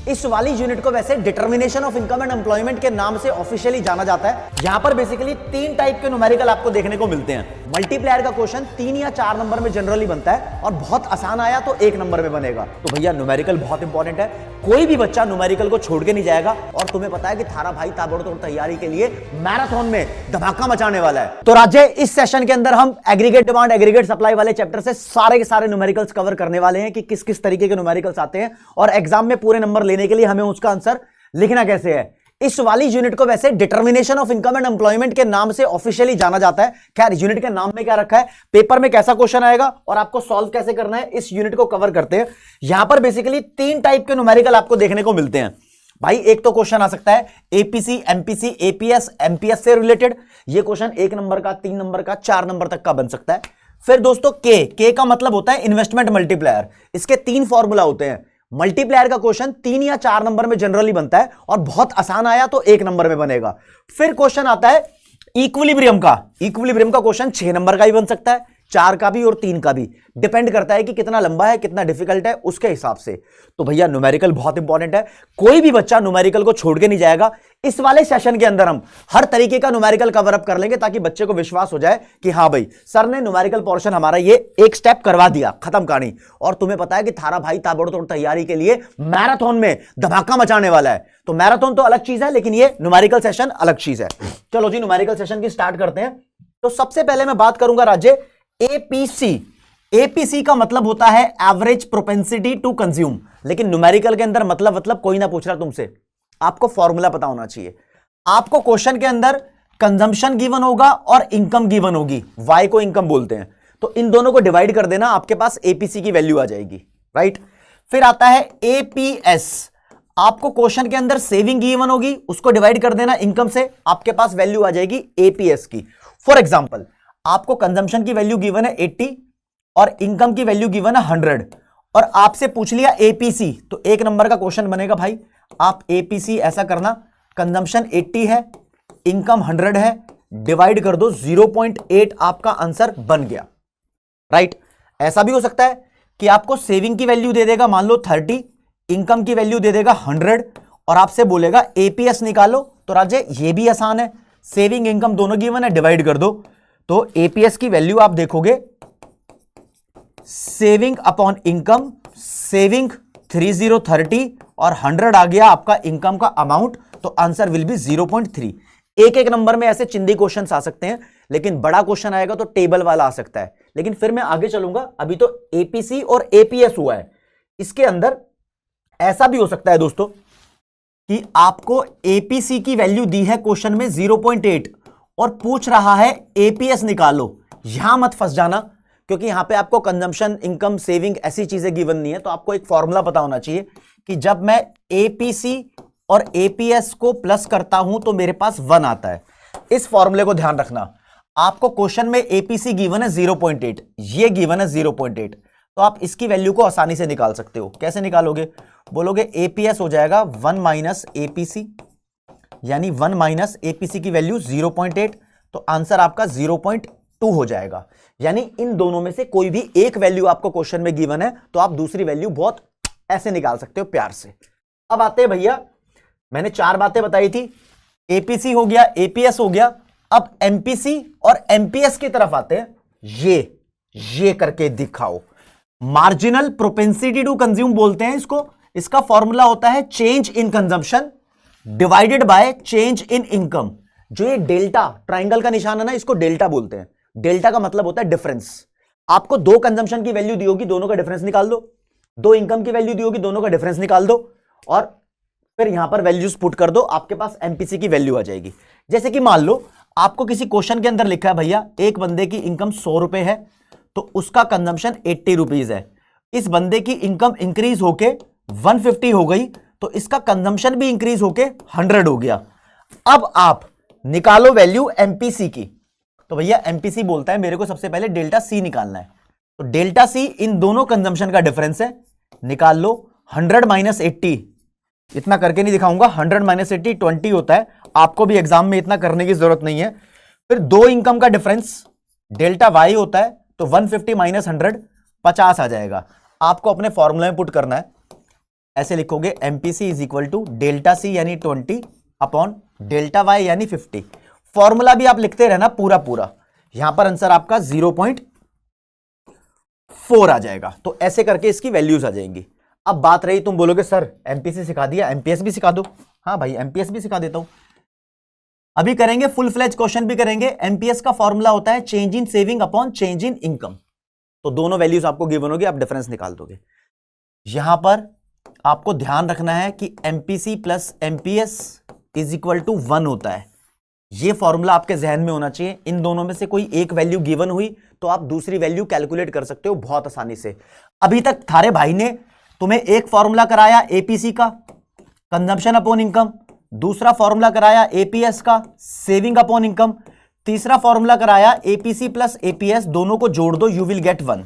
इस वाली यूनिट को वैसे determination of income and employment के नाम से ऑफिशियली जाना जाता है। यहां पर बेसिकली 3 टाइप के न्यूमेरिकल आपको देखने को मिलते हैं। मल्टीप्लायर का क्वेश्चन 3 या 4 नंबर में जनरली बनता है और बहुत आसान आया तो 1 नंबर में बनेगा। तो भैया न्यूमेरिकल बहुत इंपॉर्टेंट है, कोई भी बच्चा न्यूमेरिकल को छोड़ के नहीं जाएगा। और तुम्हें पता है कि थारा भाई ताबड़तोड़ तैयारी के लिए मैराथन में धमाका मचाने वाला है। तो राज्य इस सेशन के अंदर हम एग्रीगेट डिमांड एग्रीगेट सप्लाई वाले चैप्टर से सारे के सारे न्यूमेरिकल्स कवर करने वाले हैं कि किस किस तरीके के न्यूमेरिकल्स आते हैं और एग्जाम में पूरे नंबर लेने के लिए हमें उसका आंसर लिखना कैसे है। इस वाली यूनिट को वैसे determination of income and employment के नाम से ऑफिशियली जाना जाता है। खैर यूनिट के नाम में क्या रखा है, पेपर में कैसा क्वेश्चन आएगा और आपको सॉल्व कैसे करना है, इस यूनिट को कवर करते हैं। यहां पर बेसिकली 3 टाइप के न्यूमेरिकल आपको देखने को मिलते हैं। भाई एक तो क्वेश्चन आ सकता है एपीसी, एमपीसी, एपीएस, एमपीएस से रिलेटेड। ये क्वेश्चन 1 नंबर का, 3 नंबर का, 4 नंबर तक का बन सकता है। फिर दोस्तों के का मतलब होता है इन्वेस्टमेंट मल्टीप्लायर। इसके 3 फॉर्मूला होते हैं। मल्टीप्लायर का क्वेश्चन 3 या 4 नंबर में जनरली बनता है और बहुत आसान आया तो 1 नंबर में बनेगा। फिर क्वेश्चन आता है इक्विलिब्रियम का। इक्विलिब्रियम का क्वेश्चन 6 नंबर का ही बन सकता है, 4 का भी और 3 का भी। डिपेंड करता है कि कितना लंबा है, कितना डिफिकल्ट है, उसके हिसाब से। तो भैया न्यूमेरिकल बहुत इंपॉर्टेंट है, कोई भी बच्चा न्यूमेरिकल को छोड़ के नहीं जाएगा। इस वाले सेशन के अंदर हम हर तरीके का न्यूमेरिकल कवर अप कर लेंगे ताकि बच्चे को विश्वास हो जाए कि हाँ भाई सर ने न्यूमेरिकल पोर्शन हमारा ये एक स्टेप करवा दिया, खत्म कहानी। और तुम्हें पता है कि थारा भाई ताबड़तोड़ तैयारी के लिए मैराथन में धमाका मचाने वाला है। तो मैराथन तो अलग चीज है, लेकिन ये न्यूमेरिकल सेशन अलग चीज है। चलो जी न्यूमेरिकल सेशन की स्टार्ट करते हैं। तो सबसे पहले मैं बात करूंगा राज्य एपीसी। एपीसी का मतलब होता है एवरेज प्रोपेंसिटी टू कंज्यूम। लेकिन न्यूमेरिकल के अंदर मतलब कोई ना पूछ रहा तुमसे, आपको फॉर्मूला पता होना चाहिए। आपको क्वेश्चन के अंदर कंजम्पशन गिवन होगा और इनकम गिवन होगी, वाई को इनकम बोलते हैं। तो इन दोनों को डिवाइड कर देना, आपके पास एपीसी की वैल्यू आ जाएगी, राइट। फिर आता है एपीएस। आपको क्वेश्चन के अंदर सेविंग गिवन होगी, उसको डिवाइड कर देना इनकम से, आपके पास वैल्यू आ जाएगी एपीएस की। फॉर एग्जाम्पल आपको कंजम्पशन की वैल्यू गिवन है 80 और इनकम की वैल्यू गिवन है 100 और आपसे पूछ लिया एपीसी, तो 1 नंबर का क्वेश्चन बनेगा भाई। आप एपीसी ऐसा करना, कंजम्पशन 80 है, इनकम 100 है, डिवाइड कर दो 0.8, आपका आंसर बन गया, राइट। ऐसा भी हो सकता है कि आपको सेविंग की वैल्यू दे देगा मान लो 30, इनकम की वैल्यू दे देगा 100 और आपसे बोलेगा एपीएस निकालो। तो राजे ये भी आसान है, सेविंग इनकम दोनों गिवन है, डिवाइड कर दो। तो एपीएस की वैल्यू आप देखोगे सेविंग अपॉन इनकम, सेविंग 3030 और 100 आ गया आपका इनकम का अमाउंट, तो आंसर विल बी 0.3। एक नंबर में ऐसे चिंदी क्वेश्चंस आ सकते हैं, लेकिन बड़ा क्वेश्चन आएगा तो टेबल वाला आ सकता है। लेकिन फिर मैं आगे चलूंगा, अभी तो एपीसी और एपीएस हुआ है। इसके अंदर ऐसा भी हो सकता है दोस्तों कि आपको एपीसी की वैल्यू दी है क्वेश्चन में 0.8 और पूछ रहा है एपीएस निकालो। यहां मत फंस जाना, क्योंकि यहां पे आपको कंजम्पशन, इनकम, सेविंग ऐसी चीजें गिवन नहीं है। तो आपको एक फॉर्मूला पता होना चाहिए कि जब मैं एपीसी और एपीएस को प्लस करता हूं तो मेरे पास 1 आता है। इस फॉर्मूले को ध्यान रखना। आपको क्वेश्चन में एपीसी गिवन है 0.8, ये गिवन है 0.8, तो आप इसकी वैल्यू को आसानी से निकाल सकते हो। कैसे निकालोगे? बोलोगे एपीएस हो जाएगा 1 माइनस एपीसी, यानी 1 माइनस एपीसी की वैल्यू 0.8, तो आंसर आपका 0.2 हो जाएगा। यानी इन दोनों में से कोई भी एक वैल्यू आपको क्वेश्चन में गिवन है तो आप दूसरी वैल्यू बहुत ऐसे निकाल सकते हो प्यार से। अब आते हैं भैया, मैंने 4 बातें बताई थी, एपीसी हो गया, एपीएस हो गया। अब एमपीसी और एमपीएस की तरफ आते हैं। ये करके दिखाओ, मार्जिनल प्रोपेंसिटी टू कंज्यूम बोलते हैं इसको। इसका फॉर्मूला होता है change in consumption divided by change in income. जो ये डेल्टा ट्राइंगल का निशान है ना, इसको डेल्टा बोलते हैं। डेल्टा का मतलब होता है डिफरेंस। आपको 2 कंजम्पशन की वैल्यू दी होगी, दोनों का डिफरेंस निकाल दो। 2 इनकम की वैल्यू दी होगी, दोनों का डिफरेंस निकाल दो और फिर यहां पर वैल्यूज पुट कर दो, आपके पास एमपीसी की वैल्यू आ जाएगी। जैसे कि मान लो आपको किसी क्वेश्चन के अंदर लिखा है भैया एक बंदे की इनकम 100 रुपए है तो उसका कंजम्पशन 80 रुपीज है। इस बंदे की इनकम इंक्रीज होके 150 हो गई तो इसका कंजम्पशन भी इंक्रीज होके 100 हो गया। अब आप निकालो वैल्यू एमपीसी की। तो भैया एमपीसी बोलता है मेरे को सबसे पहले डेल्टा सी निकालना है। तो डेल्टा सी इन दोनों कंजम्पशन का डिफरेंस है, निकाल लो। 100 माइनस 80, इतना करके नहीं दिखाऊंगा, 100 माइनस 80 20 होता है। आपको भी एग्जाम में इतना करने की जरूरत नहीं है। फिर 2 इनकम का डिफरेंस डेल्टा वाई होता है, तो 150 माइनस 100 50 आ जाएगा। आपको अपने फॉर्मूला में पुट करना है ऐसे लिखोगे MPC is equal to delta C यानी 20 अपॉन डेल्टा वाई यानी 50। फॉर्मूला भी आप लिखते रहना पूरा पूरा, यहां पर आंसर आपका 0.4 आ जाएगा। तो ऐसे करके इसकी वैल्यूज आ जाएंगी। अब बात रही, तुम बोलोगे सर एमपीसी सिखा दिया, एमपीएस भी सिखा दो। हाँ भाई, एमपीएस भी सिखा देता हूं। अभी करेंगे फुल फ्लेज क्वेश्चन भी करेंगे। एमपीएस का फॉर्मूला होता है change in saving upon change in income. तो दोनों वैल्यूज आपको गिवन होगी, आप डिफरेंस निकाल दोगे। यहां पर आपको ध्यान रखना है कि MPC plus MPS is equal to 1 होता है। यह फॉर्मूला आपके जहन में होना चाहिए। इन दोनों में से कोई एक वैल्यू गिवन हुई तो आप दूसरी वैल्यू कैलकुलेट कर सकते हो बहुत आसानी से। अभी तक थारे भाई ने तुम्हें एक फॉर्मूला कराया एपीसी का, कंजम्पशन अपॉन इनकम, दूसरा फॉर्मूला कराया एपीएस का, सेविंग अपॉन इनकम, तीसरा फॉर्मूला कराया एपीसी प्लस एपीएस, दोनों को जोड़ दो, यू विल गेट 1।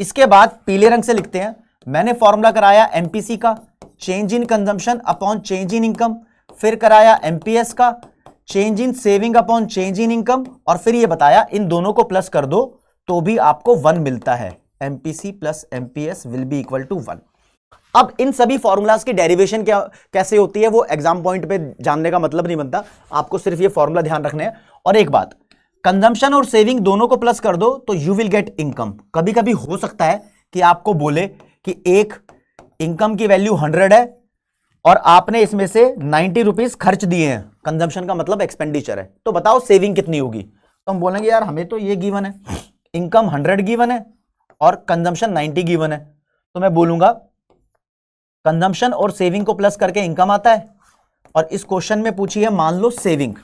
इसके बाद पीले रंग से लिखते हैं, मैंने फॉर्मूला कराया एमपीसी का change in consumption upon change in income, फिर कराया एमपीएस का change in saving upon change in income, और फिर यह बताया इन दोनों को प्लस कर दो तो भी आपको 1 मिलता है। MPC plus MPS will be equal to 1। अब इन सभी फॉर्मूलाज की डेरिवेशन कैसे होती है वो एग्जाम पॉइंट पे जानने का मतलब नहीं बनता, आपको सिर्फ ये फॉर्मूला ध्यान रखने हैं। और एक बात, कंजम्पशन और सेविंग दोनों को प्लस कर दो तो यू विल गेट इनकम। कभी कभी हो सकता है कि आपको बोले कि एक इनकम की वैल्यू 100 है और आपने इसमें से 90 रुपीज खर्च दिए हैं, कंजम्पशन का मतलब एक्सपेंडिचर है, तो बताओ सेविंग कितनी होगी। तो हम बोलेंगे यार हमें तो ये गिवन है, इनकम 100 गिवन है और कंजम्पशन 90 गिवन है, तो मैं बोलूंगा कंजम्पशन और सेविंग को प्लस करके इनकम आता है। और इस क्वेश्चन में पूछी है मान लो सेविंग,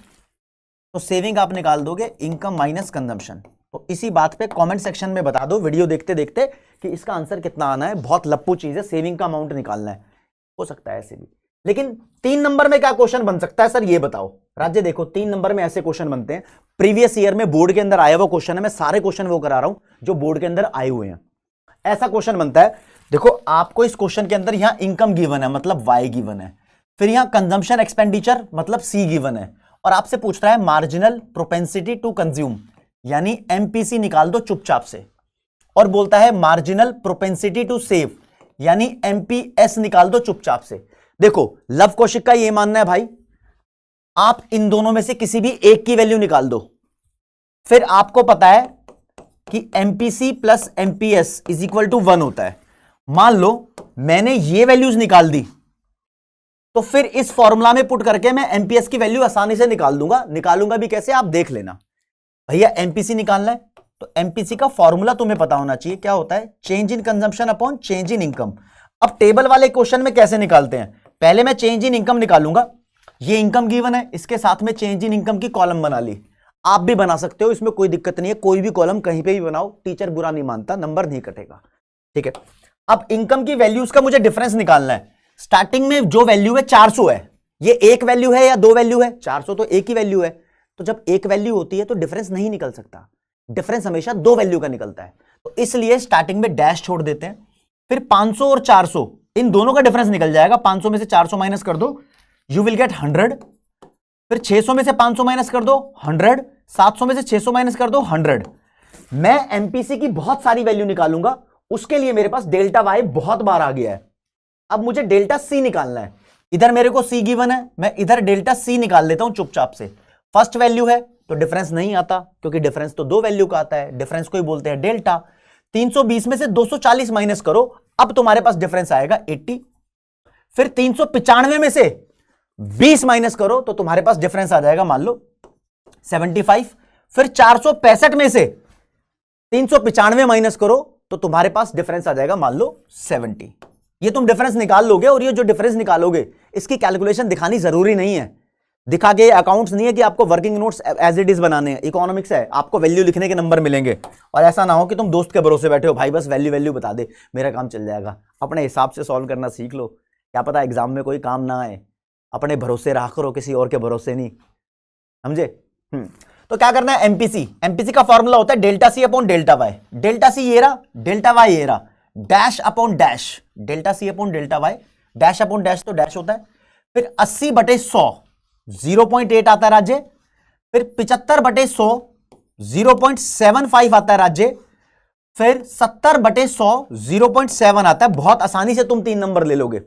तो सेविंग आप निकाल दोगे इनकम माइनस कंजम्पशन। तो इसी बात पे कमेंट सेक्शन में बता दो वीडियो देखते देखते कि इसका आंसर कितना आना है। बहुत लप्पू चीज है, सेविंग का अमाउंट निकालना है, हो सकता है ऐसे भी। लेकिन 3 नंबर में क्या क्वेश्चन बन सकता है सर ये बताओ। राज्य देखो 3 नंबर में ऐसे क्वेश्चन बनते हैं, प्रीवियस ईयर में बोर्ड के अंदर आया हुआ क्वेश्चन है, मैं सारे क्वेश्चन वो करा रहा हूं जो बोर्ड के अंदर आए हुए हैं। ऐसा क्वेश्चन बनता है, देखो आपको इस क्वेश्चन के अंदर यहां इनकम गिवन है मतलब वाई गिवन है, फिर यहां कंजम्पशन एक्सपेंडिचर मतलब सी गिवन है, और आपसे पूछ रहा है मार्जिनल प्रोपेंसिटी टू कंज्यूम यानी एमपीसी निकाल दो चुपचाप से, और बोलता है मार्जिनल प्रोपेंसिटी टू सेव यानी एमपीएस निकाल दो चुपचाप से। देखो लव कौशिक का ये मानना है भाई आप इन दोनों में से किसी भी एक की वैल्यू निकाल दो, फिर आपको पता है कि MPC plus MPS is equal to 1 होता है। मान लो मैंने ये वैल्यूज निकाल दी तो फिर इस फॉर्मूला में पुट करके मैं एमपीएस की वैल्यू आसानी से निकाल दूंगा। निकालूंगा भी कैसे आप देख लेना। भैया एमपीसी निकालना है तो एमपीसी का फॉर्मूला तुम्हें पता होना चाहिए, क्या होता है change in consumption upon change in income. अब टेबल वाले क्वेश्चन में कैसे निकालते हैं, पहले मैं चेंज इन इनकम निकालूंगा, ये इनकम गिवन है, इसके साथ में चेंज इन इनकम की कॉलम बना ली। आप भी बना सकते हो, इसमें कोई दिक्कत नहीं है, कोई भी कॉलम कहीं पे भी बनाओ, टीचर बुरा नहीं मानता, नंबर नहीं कटेगा, ठीक है। अब इनकम की वैल्यूज का मुझे डिफरेंस निकालना है। स्टार्टिंग में जो वैल्यू है 400 है, ये एक वैल्यू है या 2 वैल्यू है, 400 तो एक ही वैल्यू है, तो जब एक वैल्यू होती है तो डिफरेंस नहीं निकल सकता, डिफरेंस हमेशा 2 वैल्यू का निकलता है, तो इसलिए स्टार्टिंग में डैश छोड़ देते हैं। फिर 500 और 400 इन दोनों का डिफरेंस निकल जाएगा, 500 में से 400 माइनस कर दो यू विल गेट 100, फिर 600 में से 500 माइनस कर दो 100, 700 में से 600 माइनस कर दो 100। मैं एमपीसी की बहुत सारी वैल्यू निकालूंगा, उसके लिए मेरे पास डेल्टा वाई बहुत बार आ गया है। अब मुझे डेल्टा सी निकालना है, इधर मेरे को सी गिवन है, मैं इधर डेल्टा सी निकाल लेता हूं चुपचाप से। फर्स्ट वैल्यू है तो डिफरेंस नहीं आता क्योंकि डिफरेंस तो 2 वैल्यू का आता है, डिफरेंस को ही बोलते हैं डेल्टा। 320 में से 240 माइनस करो, अब तुम्हारे पास डिफरेंस आएगा 80। फिर 395 में से 20 माइनस करो तो तुम्हारे पास डिफरेंस आ जाएगा मान लो 75। फिर 465 में से 395 माइनस करो तो तुम्हारे पास डिफरेंस आ जाएगा मान लो 70। ये तुम डिफरेंस निकाल लोगे, और ये जो डिफरेंस निकालोगे इसकी कैलकुलेशन दिखानी जरूरी नहीं है। दिखा के अकाउंट्स नहीं है कि आपको working notes as it is बनाने हैं, इकोनॉमिक्स है, आपको वैल्यू लिखने के नंबर मिलेंगे। और ऐसा ना हो कि तुम दोस्त के भरोसे बैठे हो, भाई बस वैल्यू बता दे मेरा काम चल जाएगा। अपने हिसाब से सॉल्व करना सीख लो, क्या पता एग्जाम में कोई काम ना आए। अपने भरोसे रहा करो, किसी और के भरोसे नहीं, समझे। तो क्या करना है, एमपीसी का फॉर्मूला होता है delta C upon delta Y. Delta C ये रहा, डेल्टा वाई ये रहा, dash upon dash, delta C upon delta Y, dash upon dash तो डैश होता है। फिर 80/100 0.8 आता है राज्य। फिर 75/100 0.75 आता है राज्य। फिर 70/100 0.7 आता है। बहुत आसानी से तुम 3 नंबर ले लोगे,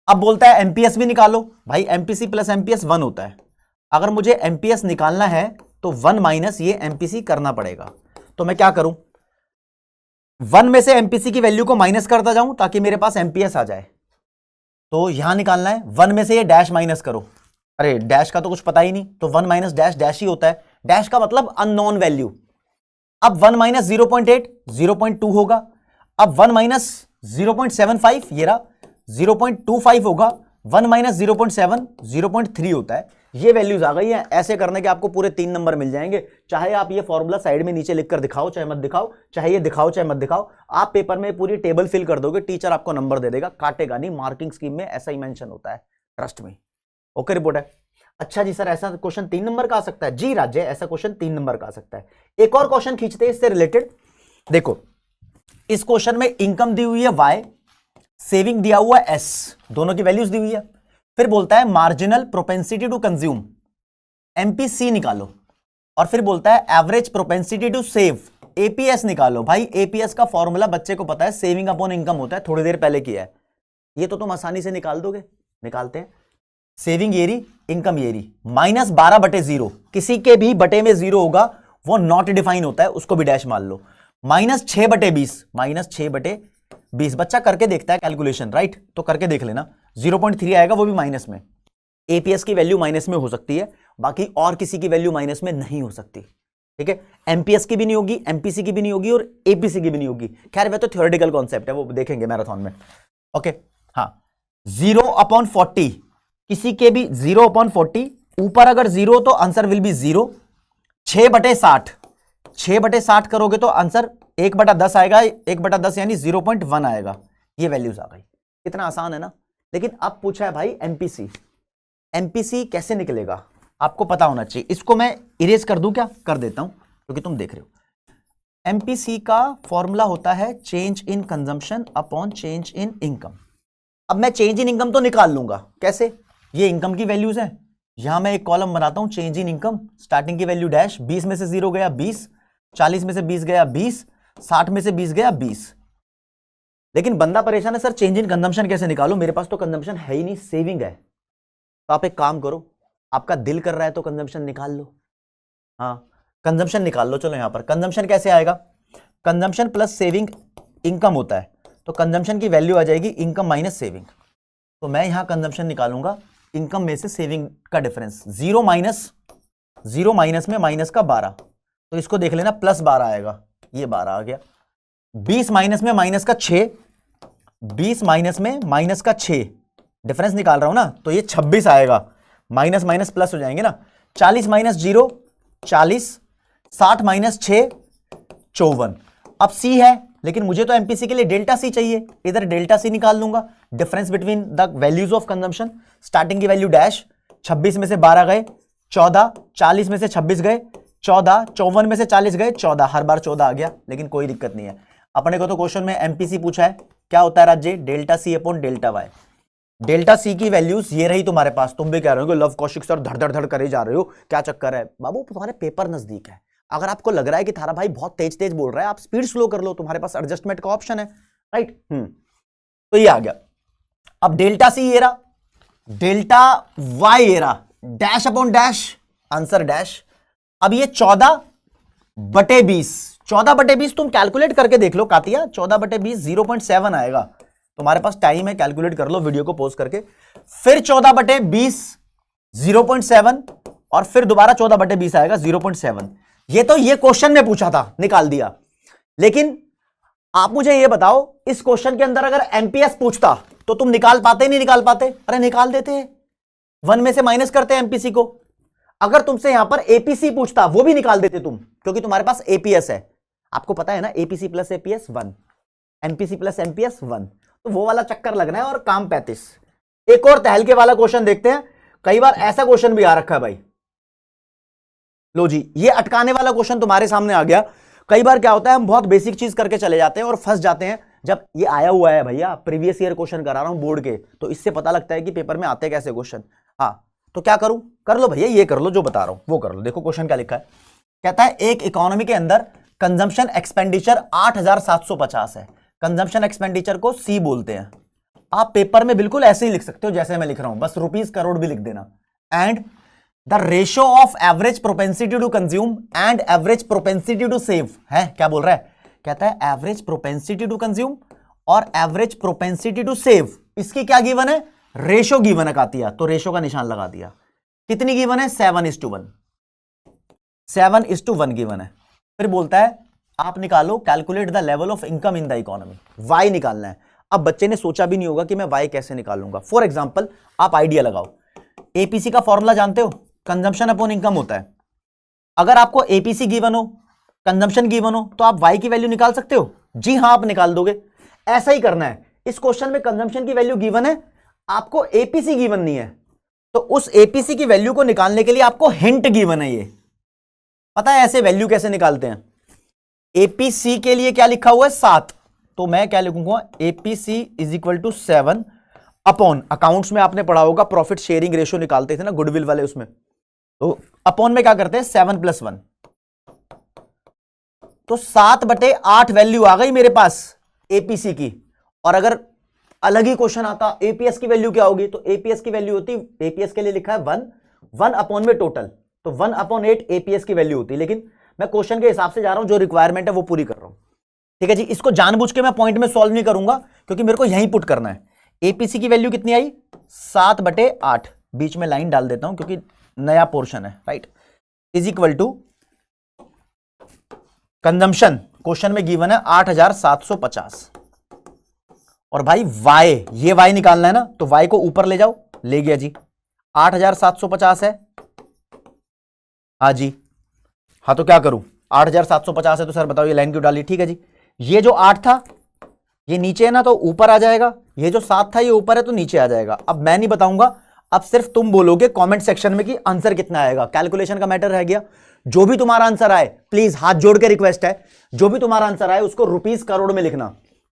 अब बोलता है एमपीएस भी निकालो। भाई एमपीसी प्लस एमपीएस 1 होता है। अगर मुझे एमपीएस निकालना है तो 1 माइनस ये एमपीसी करना पड़ेगा। तो मैं क्या करूं, 1 में से एमपीसी की वैल्यू को माइनस करता जाऊं ताकि मेरे पास एमपीएस आ जाए। तो यहां निकालना है, 1 में से ये डैश माइनस करो। अरे डैश का तो कुछ पता ही नहीं, तो 1 माइनस डैश डैश ही होता है। डैश का मतलब अननोन वैल्यू। अब 1 माइनस 0.8 0.2 होगा। अब 1 माइनस 0.75 ये रहा 0.25 होगा। 1 माइनस 0.7 0.3 होता है। ये वैल्यूज आ गई है। ऐसे करने के आपको पूरे 3 नंबर मिल जाएंगे। चाहे आप ये फॉर्मूला साइड में नीचे लिखकर दिखाओ चाहे मत दिखाओ, चाहे ये दिखाओ चाहे मत दिखाओ, आप पेपर में पूरी टेबल फिल कर दोगे, टीचर आपको नंबर दे देगा, काटेगा नहीं। मार्किंग स्कीम में ऐसा ही मेंशन होता है, ट्रस्ट में। ओके रिपोर्ट है। अच्छा जी सर, ऐसा क्वेश्चन 3 नंबर का आ सकता है? जी राज्य, ऐसा क्वेश्चन 3 नंबर का आ सकता है। एक और क्वेश्चन खींचते हैं इससे रिलेटेड। देखो इस क्वेश्चन में इनकम दी हुई है y, सेविंग दिया हुआ है s, दोनों की वैल्यूज दी हुई है। फिर बोलता है marginal propensity to consume MPC निकालो, और फिर बोलता है average propensity to save APS निकालो। भाई एपीएस का फॉर्मूला बच्चे को पता है, सेविंग अपॉन इनकम होता है, थोड़ी देर पहले किया है। ये तो तुम आसानी से निकाल दोगे। निकालते हैं। सेविंग ये रही, इनकम ये रही, -12/0। किसी के भी बटे में 0 होगा वो नॉट डिफाइन होता है, उसको भी डैश मान लो। -6/20, -6/20। बच्चा करके देखता है कैलकुलेशन, राइट? तो करके देख लेना। 0.3 आएगा, वो भी माइनस में। एपीएस की वैल्यू माइनस में हो सकती है, बाकी और किसी की वैल्यू माइनस में नहीं हो सकती। ठीक है, एमपीएस की भी नहीं होगी, एमपीसी की भी नहीं होगी, और एपीसी की भी नहीं होगी। खैर वह तो थ्योरेटिकल कॉन्सेप्ट है, वो देखेंगे मैराथन में। ओके हाँ, 0/40, किसी के भी 0/40, ऊपर अगर 0 तो आंसर विल बी 0। 6/60, 6/60 करोगे तो आंसर 1/10 आएगा। 1/10 यानी 0.1 आएगा। ये वैल्यूज आ गई। कितना आसान है ना। लेकिन अब पूछा है भाई एमपीसी, एमपीसी कैसे निकलेगा आपको पता होना चाहिए। इसको मैं इरेज कर दूं क्या? कर देता हूं क्योंकि तुम देख रहे हो। एमपीसी का फॉर्मूला होता है change in consumption upon change in income. अब मैं चेंज इन इनकम तो निकाल लूंगा। कैसे? ये इनकम की वैल्यूज हैं, यहां मैं एक कॉलम बनाता हूं चेंज इन इनकम। स्टार्टिंग की वैल्यू डैश, 20 में से 0 गया 20, 40 में से 20 गया 20, 60 में से 20 गया 20। लेकिन बंदा परेशान है, सर चेंज इन कंजम्पशन कैसे निकालूं? मेरे पास तो कंजम्पशन है ही नहीं, सेविंग है। तो आप एक काम करो, आपका दिल कर रहा है तो कंजम्पशन निकाल लो। हाँ कंजम्पशन निकाल लो। चलो यहां पर कंजम्पशन कैसे आएगा? कंजम्पशन प्लस सेविंग इनकम होता है, तो कंजम्पशन की वैल्यू आ जाएगी इनकम माइनस सेविंग। तो मैं यहां कंजम्पशन निकालूंगा, इनकम में से सेविंग का डिफरेंस। 0 माइनस में माइनस का 12, तो इसको देख लेना +12 आएगा। ये 12 आ गया। 20 माइनस में माइनस का 6, 20 माइनस में माइनस का 6, डिफरेंस निकाल रहा हूं ना, तो ये 26 आएगा। माइनस माइनस प्लस हो जाएंगे ना। 40 माइनस 0 40, 60 माइनस 6 54। अब सी है, लेकिन मुझे तो एमपीसी के लिए डेल्टा सी चाहिए, इधर डेल्टा सी निकाल लूंगा। Difference between the values of consumption. Starting की वैल्यू डैश, 26 में से 12 गए 14, 40 में से 26 गए 14, 54 में से 40 गए 14, हर बार 14 आ गया। लेकिन कोई दिक्कत नहीं है, अपने को तो क्वेश्चन में एमपीसी पूछा है। क्या होता है राज्य? Delta C upon delta Y. Delta C की वैल्यूज ये रही तुम्हारे पास। तुम भी कह रहे हो कि लव कौशिक सर धड़ धड़ धड़ करे जा रहे हो, क्या चक्कर है? बाबू तुम्हारे पेपर नजदीक है, अगर आपको लग रहा है कि थारा भाई बहुत तेज तेज बोल रहा है, आप स्पीड स्लो कर लो, तुम्हारे पास एडजस्टमेंट का ऑप्शन है, राइट? तो ये आ गया। अब डेल्टा सी ये रहा, डेल्टा वाई ये रहा, dash upon dash, answer dash. अब ये 14/20, 14/20 तुम कैलकुलेट करके देख लो कातिया। 14/20 0.7 आएगा। तुम्हारे पास टाइम है, कैलकुलेट कर लो वीडियो को पॉज करके। फिर 14/20 0.7, और फिर दोबारा 14/20 आएगा 0.7। ये तो ये क्वेश्चन में पूछा था, निकाल दिया। लेकिन आप मुझे ये बताओ, इस क्वेश्चन के अंदर अगर एमपीएस पूछता तो तुम निकाल पाते? नहीं निकाल पाते? अरे निकाल देते हैं, 1 में से माइनस करते हैं एमपीसी को। अगर तुमसे यहां पर एपीसी पूछता, वो भी निकाल देते तुम, क्योंकि तुम्हारे पास एपीएस है। आपको पता है ना, APC plus APS 1, MPC plus MPS 1, तो वो वाला चक्कर लगना है। और काम 35। एक और तहलके वाला क्वेश्चन देखते हैं। कई बार ऐसा क्वेश्चन भी आ रखा है भाई। लो जी, ये अटकाने वाला क्वेश्चन तुम्हारे सामने आ गया। कई बार क्या होता है, हम बहुत बेसिक चीज करके चले जाते हैं और फंस जाते हैं। जब ये आया हुआ है भैया, प्रीवियस ईयर क्वेश्चन करा रहा हूं बोर्ड के, तो इससे पता लगता है कि पेपर में आते कैसे क्वेश्चन। हाँ तो क्या करूं? कर लो भैया, ये कर लो जो बता रहा हूं वो कर लो। देखो क्वेश्चन क्या लिखा है। कहता है एक इकोनॉमी के अंदर कंजम्पशन एक्सपेंडिचर 8750 है। कंजम्पशन एक्सपेंडिचर को सी बोलते हैं। आप पेपर में बिल्कुल ऐसे ही लिख सकते हो जैसे मैं लिख रहा हूं, बस रुपीस करोड़ भी लिख देना। And the ratio of average propensity to consume and average propensity to save है, क्या बोल रहा है, कहता है एवरेज प्रोपेंसिटी टू कंज्यूम और एवरेज प्रोपेंसिटी टू सेव, इसकी क्या गिवन है, रेशो गिवन है कातिया, तो रेशो का निशान लगा दिया। कितनी गिवन है, 7:1, 7:1 गिवन है। फिर बोलता है आप निकालो calculate the level of income in the economy, Y निकालना है। अब बच्चे ने सोचा भी नहीं होगा कि मैं वाई कैसे निकालूंगा। फॉर एग्जांपल आप आइडिया लगाओ, एपीसी का फॉर्मूला जानते हो, कंजम्पशन अपॉन इनकम होता है। अगर आपको एपीसी गिवन हो, कंजम्पशन गिवन हो, तो आप वाई की वैल्यू निकाल सकते हो। जी हां, आप निकाल दोगे। ऐसा ही करना है, इस क्वेश्चन में कंजम्पशन की वैल्यू गिवन है, आपको एपीसी गिवन नहीं है, तो उस एपीसी की वैल्यू को निकालने के लिए आपको हिंट गिवन है। ये पता है ऐसे वैल्यू कैसे निकालते हैं। एपीसी के लिए क्या लिखा हुआ है, 7, तो मैं क्या लिखूंगा, APC is equal to 7 upon, accounts में आपने पढ़ा होगा प्रॉफिट शेयरिंग रेशियो निकालते थे ना गुडविल वाले, उसमें तो अपॉन में क्या करते हैं 7+1, तो 7/8 वैल्यू आ गई मेरे पास एपीसी की। और अगर अलग ही क्वेश्चन आता एपीएस की वैल्यू क्या होगी, तो एपीएस की वैल्यू होती, एपीएस के लिए लिखा है 1 अपॉन में टोटल, तो 1/8 एपीएस की वैल्यू होती। लेकिन मैं क्वेश्चन के हिसाब से जा रहा हूं, जो रिक्वायरमेंट है वो पूरी कर रहा हूं, ठीक है जी। इसको जानबूझ के मैं पॉइंट में सॉल्व नहीं करूंगा क्योंकि मेरे को यहीं पुट करना है। एपीसी की वैल्यू कितनी आई, 7/8, बीच में लाइन डाल देता हूं क्योंकि नया पोर्शन है, right, is equal to consumption, question में गिवन है 8,750, और भाई वाई, ये वाई निकालना है ना, तो वाई को ऊपर ले जाओ, ले गया जी, 8,750 है, हाँ जी, हाँ तो क्या करूं, 8,750 है तो सर बताओ ये लाइन क्यों डाली, ठीक है जी। ये जो 8 था ये नीचे है ना, तो ऊपर आ जाएगा, ये जो 7 था ये ऊपर है तो नीचे आ जाएगा। अब मैं नहीं बताऊंगा, अब सिर्फ तुम बोलोगे कमेंट सेक्शन में कि आंसर कितना आएगा। कैलकुलेशन का मैटर रह गया। जो भी तुम्हारा आंसर आए, प्लीज हाथ जोड़ के रिक्वेस्ट है, जो भी तुम्हारा आंसर आए उसको रुपीस करोड़ में लिखना।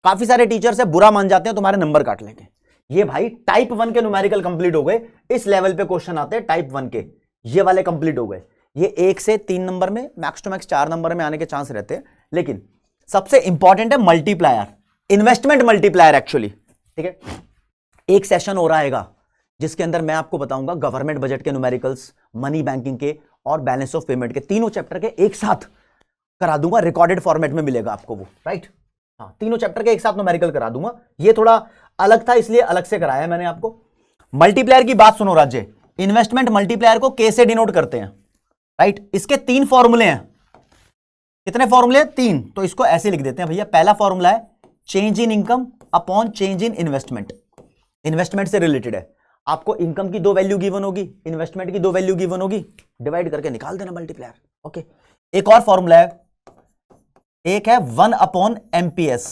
काफी सारे टीचर से बुरा मान जाते हैं, तुम्हारे नंबर काट लेंगे। ये भाई टाइप 1 के न्यूमेरिकल कंप्लीट हो गए, इस लेवल पे क्वेश्चन आते हैं टाइप 1 के, ये वाले कंप्लीट हो गए। ये 1 से 3 नंबर में, मैक्स टू मैक्स 4 नंबर में आने के चांस रहते हैं, लेकिन सबसे इंपॉर्टेंट है मल्टीप्लायर, इन्वेस्टमेंट मल्टीप्लायर एक्चुअली, ठीक है। एक सेशन हो रहेगा जिसके अंदर मैं आपको बताऊंगा गवर्नमेंट बजट के न्यूमेरिकल्स, मनी बैंकिंग के और बैलेंस ऑफ पेमेंट के, तीनों चैप्टर के एक साथ करा दूंगा, रिकॉर्डेड फॉर्मेट में मिलेगा आपको वो, राइट। हाँ, तीनों चैप्टर के एक साथ न्यूमेरिकल करा दूंगा। ये थोड़ा अलग था इसलिए अलग से कराया मैंने आपको। मल्टीप्लायर की बात सुनो राज्य, इन्वेस्टमेंट मल्टीप्लायर को के से डिनोट करते हैं, राइट। इसके 3 फॉर्मूले हैं। कितने फॉर्मूले? 3। तो इसको ऐसे लिख देते हैं भैया। पहला फॉर्मूला है change in income upon change in investment, investment से रिलेटेड है। आपको इनकम की 2 वैल्यू गिवन होगी, इन्वेस्टमेंट की 2 वैल्यू गिवन होगी, डिवाइड करके निकाल देना मल्टीप्लायर, ओके। एक और फॉर्मूला है, एक है 1/MPS।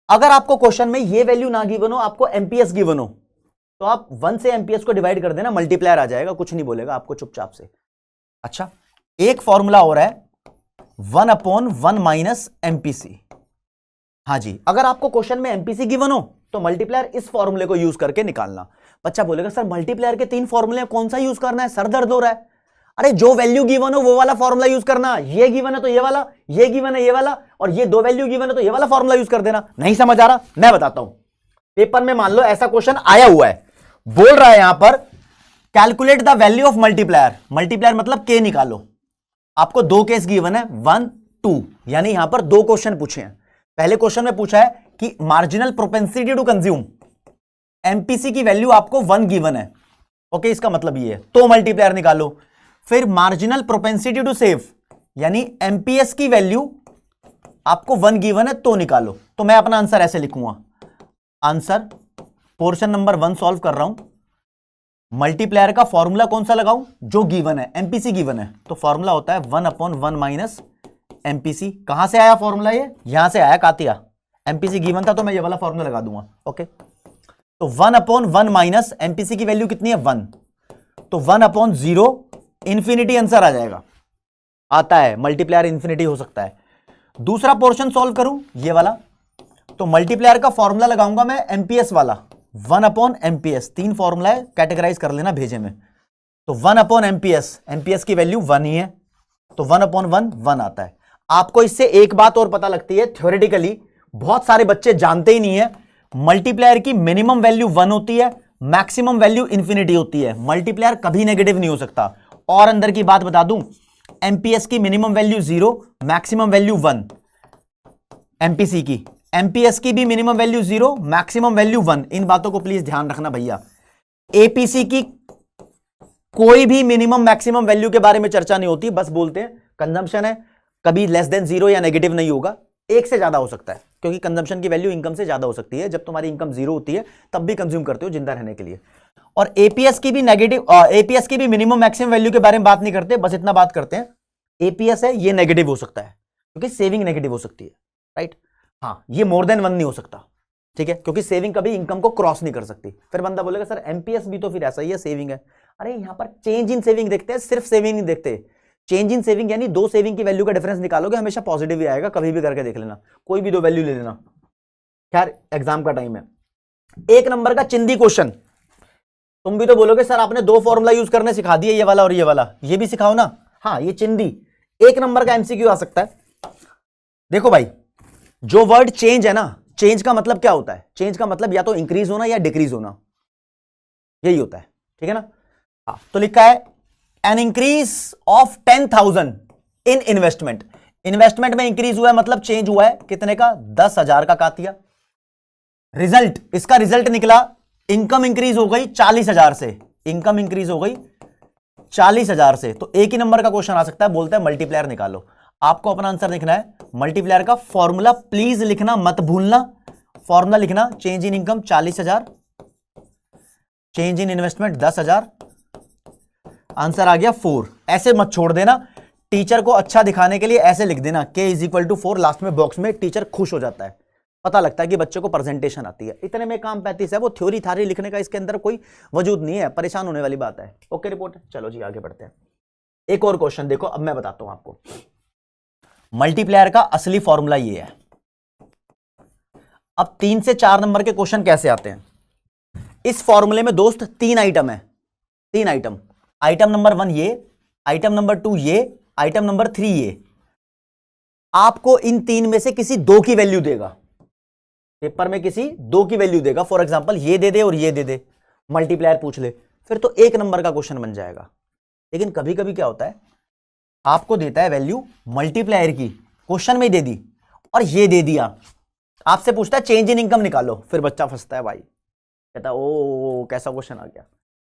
अगर आपको क्वेश्चन में ये वैल्यू ना गिवन हो, आपको MPS गिवन हो, तो आप 1 से MPS को डिवाइड कर देना, मल्टीप्लायर आ जाएगा, कुछ नहीं बोलेगा आपको चुपचाप से। अच्छा, एक फॉर्मूला और है 1/1 - MPC। हाँ जी, अगर आपको क्वेश्चन में MPC गिवन हो तो मल्टीप्लायर इस फॉर्मूले को यूज करके निकालना। बच्चा बोलेगा सर मल्टीप्लायर के 3 फॉर्मूले कौन सा यूज करना है, सर दर्द हो रहा है। अरे जो वैल्यू गिवन हो वो वाला फॉर्मूला यूज करना, ये गिवन है तो ये वाला, ये गिवन है ये वाला, और ये 2 वैल्यू गिवन है तो ये वाला फॉर्मूला यूज कर देना। नहीं समझ आ रहा, मैं बताता हूं। पेपर में मान लो ऐसा क्वेश्चन आया हुआ है, बोल रहा है यहां पर calculate the value of multiplier, multiplier मतलब के निकालो। आपको 2 केस गिवन है, 1, 2, यानी यहां पर 2 क्वेश्चन पूछे हैं। पहले क्वेश्चन में पूछा है कि marginal propensity to consume, MPC की वैल्यू आपको 1 गिवन है, ओके, इसका मतलब ये है, तो मल्टीप्लायर निकालो। फिर मार्जिनल प्रोपेंसिटी टू सेव, यानी एमपीएस की वैल्यू आपको 1 गिवन है, तो निकालो। तो मैं अपना आंसर ऐसे लिखूंगा, आंसर पोर्शन नंबर 1 सॉल्व कर रहा हूं। मल्टीप्लायर का फॉर्मूला कौन सा लगाऊं, जो गिवन है, एमपीसी गिवन है, तो फॉर्मूला होता है 1/1 - एमपीसी। कहां से आया फॉर्मूला, ये यहां से आया कातिया, एमपीसी गिवन था तो मैं ये वाला फॉर्मूला लगा दूंगा, ओके। तो 1/1 - एमपीसी की वैल्यू कितनी है, 1, तो 1/0 इंफिनिटी आंसर आ जाएगा, आता है, मल्टीप्लायर इंफिनिटी हो सकता है। दूसरा पोर्शन सॉल्व करूं, ये वाला, तो मल्टीप्लायर का फॉर्मूला लगाऊंगा मैं एमपीएस वाला, 1/MPS। 3 फॉर्मूला है, कैटेगराइज कर लेना भेजे में। तो 1/MPS, एमपीएस की वैल्यू 1 ही है, तो 1/1 1 आता है। आपको इससे एक बात और पता लगती है, थ्योरेटिकली बहुत सारे बच्चे जानते ही नहीं है मल्टीप्लायर की मिनिमम वैल्यू 1 होती है, मैक्सिमम वैल्यू इंफिनिटी होती है। मल्टीप्लायर कभी नेगेटिव नहीं हो सकता। और अंदर की बात बता दूं, एमपीएस की minimum value 0, maximum value 1। MPC की, एमपीएस की भी मिनिमम वैल्यू 0, मैक्सिमम वैल्यू 1। इन बातों को प्लीज ध्यान रखना भैया। एपीसी की कोई भी मिनिमम मैक्सिमम वैल्यू के बारे में चर्चा नहीं होती, बस बोलते हैं कंजम्पशन है, कभी लेस देन 0 या नेगेटिव नहीं होगा, एक से ज्यादा हो सकता है, क्योंकि कंजम्पशन की वैल्यू इनकम से ज्यादा हो सकती है। जब तुम्हारी इनकम 0 होती है तब भी कंज्यूम करते हो जिंदा रहने के लिए। और एपीएस की भी नेगेटिव, एपीएस की भी मिनिमम मैक्सिमम वैल्यू के बारे में बात नहीं करते, बस इतना बात करते हैं एपीएस है ये नेगेटिव हो सकता है क्योंकि सेविंग नेगेटिव हो सकती है, राइट। हाँ, ये मोर देन 1 नहीं हो सकता, ठीक है, क्योंकि सेविंग कभी इनकम को क्रॉस नहीं कर सकती। फिर बंदा बोलेगा सर एमपीएस भी तो फिर ऐसा ही है, सेविंग है। अरे यहां पर चेंज इन सेविंग देखते हैं, सिर्फ सेविंग नहीं देखते। चेंज इन सेविंग यानी दो सेविंग की वैल्यू का डिफरेंस निकालोगे, हमेशा पॉजिटिव ही आएगा, कभी भी करके देख लेना, कोई भी दो वैल्यू ले लेना। खैर एग्जाम का टाइम है। 1 नंबर का चिंदी क्वेश्चन, तुम भी तो बोलोगे सर आपने 2 फॉर्मूला यूज करने सिखा दिए, ये वाला और ये वाला, ये भी सिखाओ ना। हाँ, ये चिंदी 1 नंबर का एमसीक्यू आ सकता है। देखो भाई, जो वर्ड चेंज है ना, चेंज का मतलब क्या होता है? चेंज का मतलब या तो इंक्रीज होना या डिक्रीज होना, यही होता है, ठीक है ना। हाँ, तो लिखा है an increase of 10,000 in investment. Investment में इंक्रीज हुआ है मतलब चेंज हुआ है कितने का? 10,000 का कातिया। रिजल्ट, इसका रिजल्ट निकला इनकम इंक्रीज हो गई 40,000 से, इनकम इंक्रीज हो गई 40,000 से। तो एक ही नंबर का क्वेश्चन आ सकता है, बोलता है मल्टीप्लायर निकालो। आपको अपना आंसर लिखना है, मल्टीप्लायर का फॉर्मूला प्लीज लिखना मत भूलना। फॉर्मूला लिखना, change in income 40,000, change in investment 10,000, answer आ गया 4। ऐसे मत छोड़ देना, टीचर को अच्छा दिखाने के लिए ऐसे लिख देना k = 4 लास्ट में बॉक्स में, टीचर खुश हो जाता है, पता लगता है कि बच्चे को प्रेजेंटेशन आती है। इतने में काम 35 है, वो थ्योरी थारी लिखने का इसके अंदर कोई वजूद नहीं है, परेशान होने वाली बात है। ओके रिपोर्ट, चलो जी आगे बढ़ते हैं। एक और क्वेश्चन देखो, अब मैं बताता हूं आपको मल्टीप्लायर का असली फॉर्मूला ये है। अब 3 से 4 नंबर के क्वेश्चन कैसे आते हैं? इस फॉर्मूले में दोस्त 3 आइटम है, 3 आइटम। आइटम नंबर 1 ये, आइटम नंबर 2 ये, आइटम नंबर 3 ये। आपको इन 3 में से किसी 2 की वैल्यू देगा, पेपर में किसी 2 की वैल्यू देगा। फॉर एग्जांपल ये दे दे और ये दे दे, मल्टीप्लायर पूछ ले, फिर तो 1 नंबर का क्वेश्चन बन जाएगा। लेकिन कभी कभी क्या होता है, आपको देता है वैल्यू मल्टीप्लायर की, क्वेश्चन में दे दी और ये दे दिया, आपसे पूछता है चेंज इन इनकम निकालो, फिर बच्चा फंसता है भाई, कहता है ओ कैसा क्वेश्चन आ गया।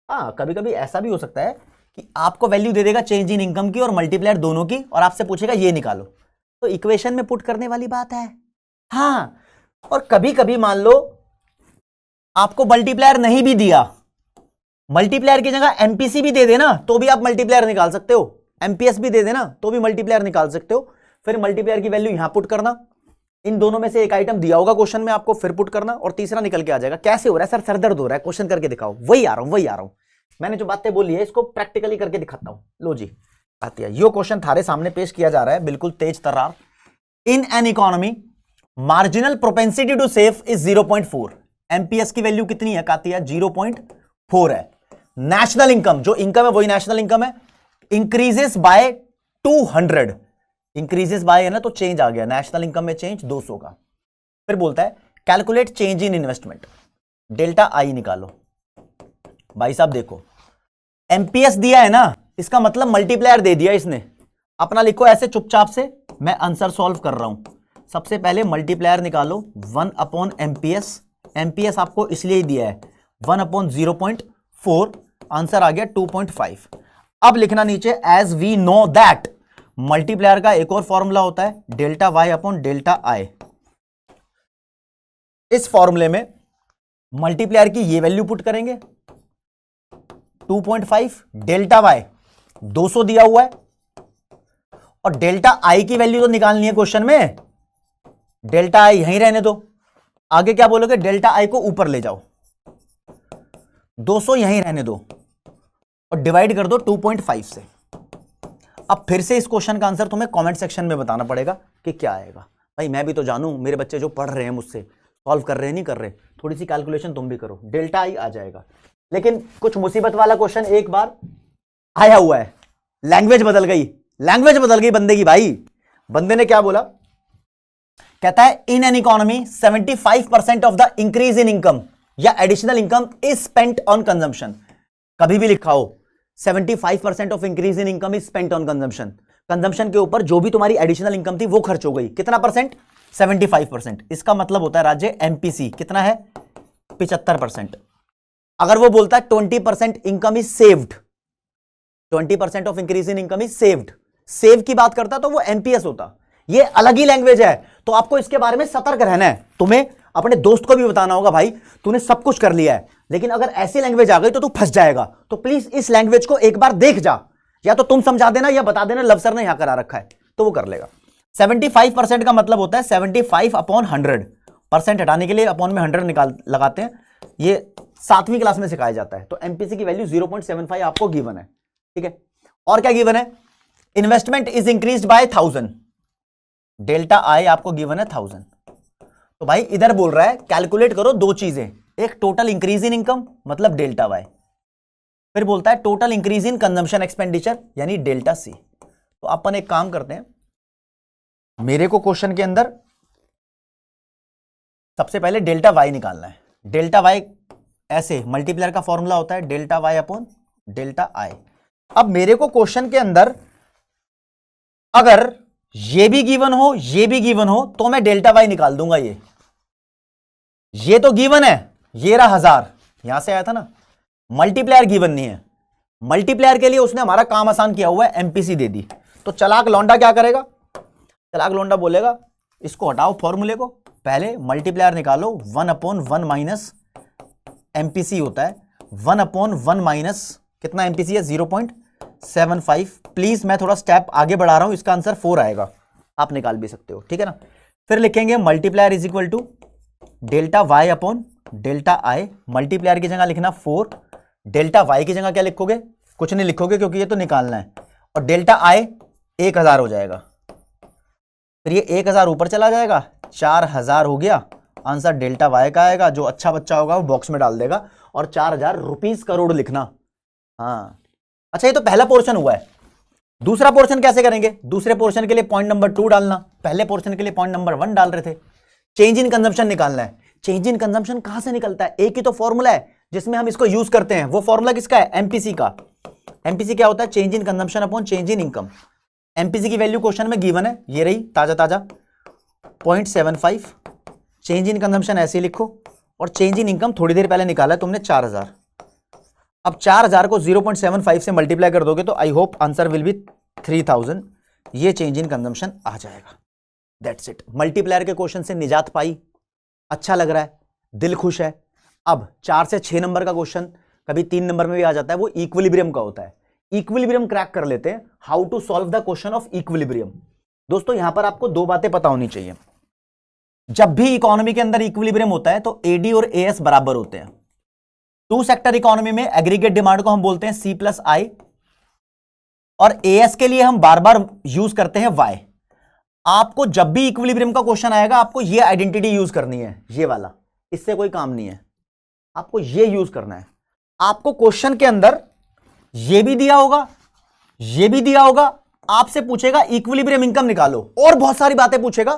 हाँ, कभी कभी ऐसा भी हो सकता है कि आपको वैल्यू दे देगा चेंज इन इनकम की और मल्टीप्लायर दोनों की, और आपसे पूछेगा ये निकालो, तो इक्वेशन में पुट करने वाली बात है। हाँ, और कभी कभी मान लो आपको मल्टीप्लायर नहीं भी दिया, मल्टीप्लायर की जगह एमपीसी भी दे देना तो भी आप मल्टीप्लायर निकाल सकते हो, एमपीएस भी दे देना तो भी मल्टीप्लायर निकाल सकते हो। फिर मल्टीप्लायर की वैल्यू यहां पुट करना, इन दोनों में से एक आइटम दिया होगा क्वेश्चन में आपको, फिर पुट करना और तीसरा निकल के आ जाएगा। कैसे हो रहा है सर? सरदर्द हो रहा है, क्वेश्चन करके दिखाओ। वही आ रहा हूं, मैंने जो बातें बोली है इसको प्रैक्टिकली करके दिखाता हूं। लो जी आती है, यो क्वेश्चन थारे सामने पेश किया जा रहा है, बिल्कुल तेज तर्रार। In an economy marginal propensity to save is 0.4। MPS की वैल्यू कितनी है कातिया? 0.4 है। नेशनल इनकम, जो इनकम है वही नेशनल इनकम है, इंक्रीजेस बाय 200। इंक्रीजेस बाय है ना, तो चेंज आ गया, नेशनल इनकम में चेंज 200 का। फिर बोलता है calculate change in investment, delta आई निकालो। भाई साहब देखो, एमपीएस दिया है ना, इसका मतलब मल्टीप्लायर दे दिया इसने। अपना लिखो ऐसे चुपचाप से, मैं आंसर सॉल्व कर रहा हूं। सबसे पहले मल्टीप्लायर निकालो 1/MPS, एमपीएस आपको इसलिए ही दिया है 1/0.4, आंसर आ गया 2.5। अब लिखना नीचे as we know that, multiplier का एक और फॉर्मूला होता है delta Y upon delta I. इस फॉर्मूले में मल्टीप्लायर की ये वैल्यू पुट करेंगे 2.5, डेल्टा वाई 200 दिया हुआ है, और डेल्टा आई की वैल्यू तो निकालनी है क्वेश्चन में, डेल्टा आई यहीं रहने दो। आगे क्या बोलोगे? डेल्टा आई को ऊपर ले जाओ, 200 यहीं रहने दो और डिवाइड कर दो 2.5 से। अब फिर से इस क्वेश्चन का आंसर तुम्हें कमेंट सेक्शन में बताना पड़ेगा कि क्या आएगा। भाई मैं भी तो जानूं, मेरे बच्चे जो पढ़ रहे हैं मुझसे, सॉल्व कर रहे हैं नहीं कर रहे, थोड़ी सी कैलकुलेशन तुम भी करो, डेल्टा आई आ जाएगा। लेकिन कुछ मुसीबत वाला क्वेश्चन एक बार आया हुआ है, लैंग्वेज बदल गई, लैंग्वेज बदल गई बंदे की। भाई बंदे ने क्या बोला कहता है in an economy 75% of the increase in income या additional income is spent on consumption. कभी भी लिखा हो 75% of increase in income is spent on consumption, consumption के ऊपर जो भी तुम्हारी एडिशनल इनकम थी वो खर्च हो गई। कितना परसेंट? 75%। इसका मतलब होता है राज्य एमपीसी कितना है? 75%। अगर वो बोलता है 20% income is saved, 20% of increase in income is saved, save की बात करता तो वो एमपीएस होता। ये अलग ही लैंग्वेज है, तो आपको इसके बारे में सतर्क रहना है। तुम्हें अपने दोस्त को भी बताना होगा भाई तूने सब कुछ कर लिया है, लेकिन अगर ऐसी लैंग्वेज आ गई तो तू फंस जाएगा। तो प्लीज इस लैंग्वेज को एक बार देख जा, या तो तुम समझा देना या बता देना लव सर ने यहां करा रखा है तो वो कर लेगा। 75% का मतलब होता है 75/100। परसेंट हटाने के लिए अपॉन में 100 निकाल लगाते हैं, ये 7वीं क्लास में सिखाया जाता है। तो एमपीसी की वैल्यू 0.75 आपको गिवन है, ठीक है। और क्या गिवन है? Investment is increased by 1000, delta आई आपको गिवन है 1000। तो भाई इधर बोल रहा है कैलकुलेट करो दो चीजें, एक टोटल इंक्रीज इन इनकम मतलब डेल्टा वाई, फिर बोलता है total increase in consumption expenditure यानी डेल्टा सी। तो अपन एक काम करते हैं, मेरे को क्वेश्चन के अंदर सबसे पहले डेल्टा वाई निकालना है। डेल्टा वाई ऐसे मल्टीप्लायर का फॉर्मूला होता है delta Y upon delta I. अब मेरे को क्वेश्चन के अंदर अगर ये भी गिवन हो ये भी गिवन हो तो मैं डेल्टा वाई निकाल दूंगा। ये तो गिवन है, ये रहा 1000 यहां से आया था ना, मल्टीप्लायर गिवन नहीं है। मल्टीप्लायर के लिए उसने हमारा काम आसान किया हुआ है, एमपीसी दे दी। तो चलाक लौंडा क्या करेगा? चलाक लौंडा बोलेगा इसको हटाओ फॉर्मूले को, पहले मल्टीप्लायर निकालो 1/1 माइनस एमपीसी होता है 1/1 माइनस कितना एमपीसी है 0.75। प्लीज मैं थोड़ा स्टेप आगे बढ़ा रहा हूं, इसका आंसर 4 आएगा, आप निकाल भी सकते हो, ठीक है ना। फिर लिखेंगे multiplier is equal to delta Y upon delta I. Multiplier की जगह लिखना 4, डेल्टा वाई की जगह क्या लिखोगे? कुछ नहीं लिखोगे क्योंकि ये तो निकालना है, और डेल्टा आई 1000 हो जाएगा। फिर ये 1000 ऊपर चला जाएगा, 4000 हो गया। आंसर डेल्टा वाई का आएगा, जो अच्छा बच्चा होगा वो बॉक्स में डाल देगा, और 4000 रुपीज करोड़ लिखना। हाँ अच्छा, ये तो पहला पोर्शन हुआ है। दूसरा पोर्शन कैसे करेंगे? दूसरे पोर्शन के लिए पॉइंट नंबर 2 डालना, पहले पोर्शन के लिए पॉइंट नंबर 1 डाल रहे थे। चेंज इन कंजम्पशन निकालना है। चेंज इन कंजम्पशन कहां से निकलता है? एक ही तो फॉर्मूला है जिसमें हम इसको यूज करते हैं, वो फॉर्मूला किसका है? एमपीसी का। एमपीसी क्या होता है? Change in consumption upon change in income. MPC की वैल्यू क्वेश्चन में गिवन है, ये रही ताजा ताजा 0.75। चेंज इन कंजम्पशन ऐसे लिखो, और चेंज इन इनकम थोड़ी देर पहले निकाला है तुमने 4000। अब 4000 को 0.75 से मल्टीप्लाई कर दोगे तो I hope answer will be 3000। ये चेंज इन कंजम्पशन आ जाएगा। That's it. मल्टीप्लायर के क्वेश्चन से निजात पाई, अच्छा लग रहा है, दिल खुश है। अब 4 से 6 नंबर का क्वेश्चन कभी 3 नंबर में भी आ जाता है, वो इक्विलिब्रियम का होता है। इक्विलिब्रियम क्रैक कर लेते हैं, how to solve the question of equilibrium. दोस्तों यहां पर आपको 2 बातें पता होनी चाहिए। जब भी इकोनॉमी के अंदर इक्विलिब्रियम होता है तो एडी और एएस बराबर होते हैं। 2 सेक्टर इकोनॉमी में एग्रीगेट डिमांड को हम बोलते हैं C+I, और एएस के लिए हम बार बार यूज करते हैं Y। आपको जब भी इक्विलिब्रियम का क्वेश्चन आएगा आपको ये आइडेंटिटी यूज करनी है, ये वाला, इससे कोई काम नहीं है, आपको ये यूज करना है। आपको क्वेश्चन के अंदर ये भी दिया होगा, ये भी दिया होगा, आपसे पूछेगा इक्विलिब्रियम इनकम निकालो, और बहुत सारी बातें पूछेगा,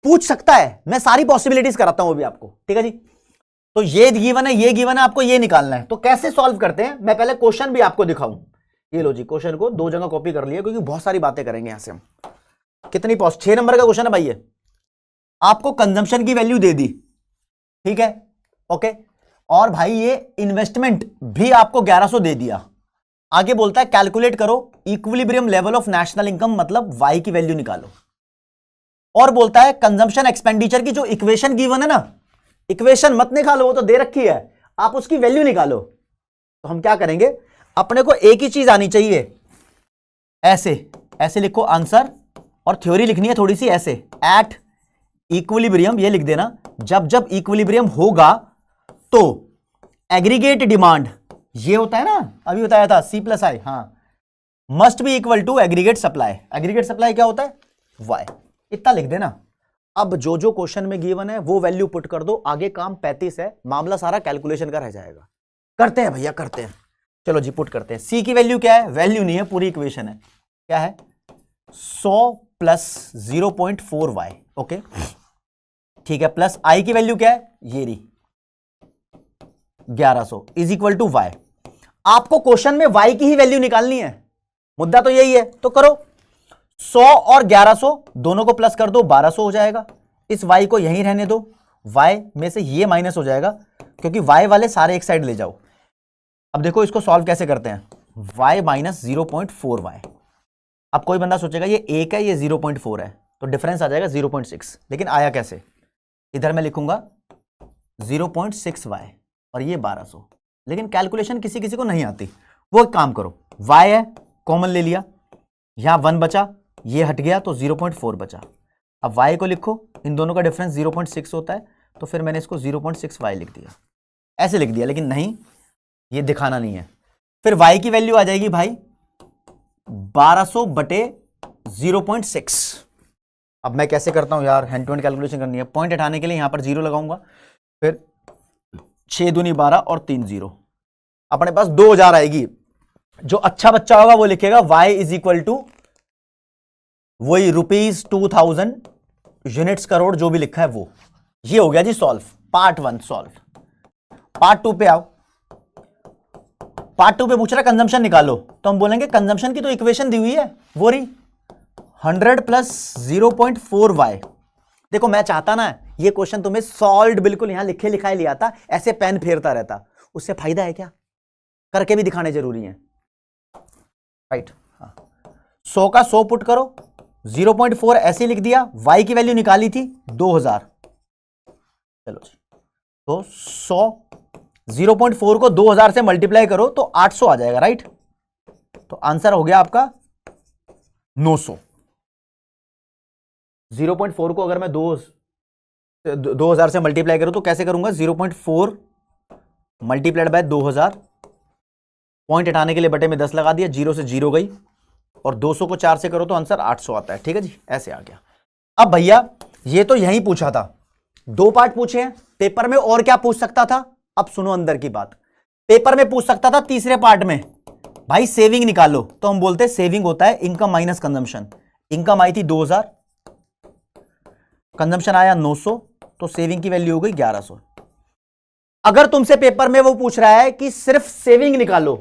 पूछ सकता है, मैं सारी पॉसिबिलिटीज कराता हूं अभी आपको, ठीक है जी। तो ये गिवन है, ये गिवन है, आपको ये निकालना है। तो कैसे सॉल्व करते हैं, मैं पहले क्वेश्चन भी आपको दिखाऊं। ये लो जी, क्वेश्चन को 2 जगह कॉपी कर लिया क्योंकि बहुत सारी बातें करेंगे यहां से हम। कितनी 6 नंबर का क्वेश्चन है भाई ये। आपको कंजम्पशन की वैल्यू दे दी, ठीक है, ओके, और भाई ये इन्वेस्टमेंट भी आपको 1100 दे दिया। आगे बोलता है कैलकुलेट करो equilibrium level of national income, मतलब वाई की वैल्यू निकालो। और बोलता है कंजम्पशन एक्सपेंडिचर की जो इक्वेशन गिवन है ना, इक्वेशन मत निकालो, वो तो दे रखी है, आप उसकी वैल्यू निकालो। तो हम क्या करेंगे, अपने को एक ही चीज आनी चाहिए, ऐसे ऐसे लिखो आंसर, और थ्योरी लिखनी है थोड़ी सी ऐसे, एट इक्विलिब्रियम, ये लिख देना, जब जब इक्विलिब्रियम होगा तो एग्रीगेट डिमांड, ये होता है ना, अभी बताया था C+I, हाँ, must be equal to aggregate supply. Aggregate supply क्या होता है? वाई। इतना लिख देना। अब जो जो क्वेश्चन में गिवन है वो वैल्यू पुट कर दो, आगे काम 35 है, मामला सारा कैलकुलेशन का रह जाएगा। करते हैं भैया, करते हैं, चलो जी पुट करते हैं। सी की वैल्यू क्या है? वैल्यू नहीं है, पूरी इक्वेशन है। क्या है? 100 + 0.4y, ओके। ठीक है, प्लस आई की वैल्यू क्या है, ये रही 1100 इज इक्वल टू वाई। आपको क्वेश्चन में वाई की ही वैल्यू निकालनी है, मुद्दा तो यही है। तो करो, 100 और 1100 दोनों को प्लस कर दो, 1200 हो जाएगा। इस y को यहीं रहने दो, y में से ये माइनस हो जाएगा क्योंकि y वाले सारे एक साइड ले जाओ। अब देखो इसको सॉल्व कैसे करते हैं, y माइनस 0.4y। अब कोई बंदा सोचेगा ये 1 है, ये 0.4 है, तो डिफरेंस आ जाएगा 0.6। लेकिन आया कैसे, इधर मैं लिखूंगा 0.6y और ये 1200। लेकिन कैलकुलेशन किसी किसी को नहीं आती। वो एक काम करो, y है कॉमन ले लिया, यहां 1 बचा, ये हट गया तो 0.4 बचा। अब y को लिखो, इन दोनों का डिफरेंस 0.6 होता है, तो फिर मैंने इसको 0.6y लिख दिया, ऐसे लिख दिया। लेकिन नहीं, ये दिखाना नहीं है। फिर y की वैल्यू आ जाएगी भाई 1200 बटे 0.6। अब मैं कैसे करता हूं यार, हैंड टू हैंड कैलकुलेशन करनी है। पॉइंट हटाने के लिए यहां पर 0 लगाऊंगा, फिर 6 दूनी 12 और 3 0, अपने पास 2000 आएगी। जो अच्छा बच्चा होगा वो लिखेगा y इज इक्वल टू वही ₹2000 यूनिट्स करोड़, जो भी लिखा है वो। ये हो गया जी सॉल्व, पार्ट 1 सॉल्व। पार्ट 2 पे आओ। पार्ट 2 पे पूछ रहा है कंजम्पशन निकालो, तो हम बोलेंगे कंजम्पशन की तो इक्वेशन दी हुई है, वो रही 100 प्लस 0.4y। देखो मैं चाहता ना ये क्वेश्चन तुम्हें सॉल्व बिल्कुल यहां लिखे लिखाए लिया था, ऐसे पेन फेरता रहता, उससे फायदा है क्या, करके भी दिखाने जरूरी है, राइट। 100 का 100 पुट करो, 0.4 ऐसे लिख दिया, y की वैल्यू निकाली थी 2000। चलो जी, तो 0.4 को 2000 से मल्टीप्लाई करो तो 800 आ जाएगा, राइट। तो आंसर हो गया आपका 900। 0.4 को अगर मैं 2000 से मल्टीप्लाई करूं तो कैसे करूंगा, 0.4 मल्टीप्लाइड बाय 2000, पॉइंट हटाने के लिए बटे में 10 लगा दिया, 0 से 0 गई, और 200 को 4 से करो तो आंसर 800 आता है। ठीक है जी, ऐसे आ गया। अब भैया ये तो यही पूछा था, 2 पार्ट पूछे हैं पेपर में, और क्या पूछ सकता था। अब सुनो अंदर की बात, पेपर में पूछ सकता था तीसरे पार्ट में भाई सेविंग निकालो, तो हम बोलते हैं सेविंग होता है इनकम माइनस कंजम्पशन। इनकम आई थी 2000, कंजम्पशन आया 900, तो सेविंग की वैल्यू हो गई 1100। अगर तुमसे पेपर में वो पूछ रहा है कि सिर्फ सेविंग निकालो,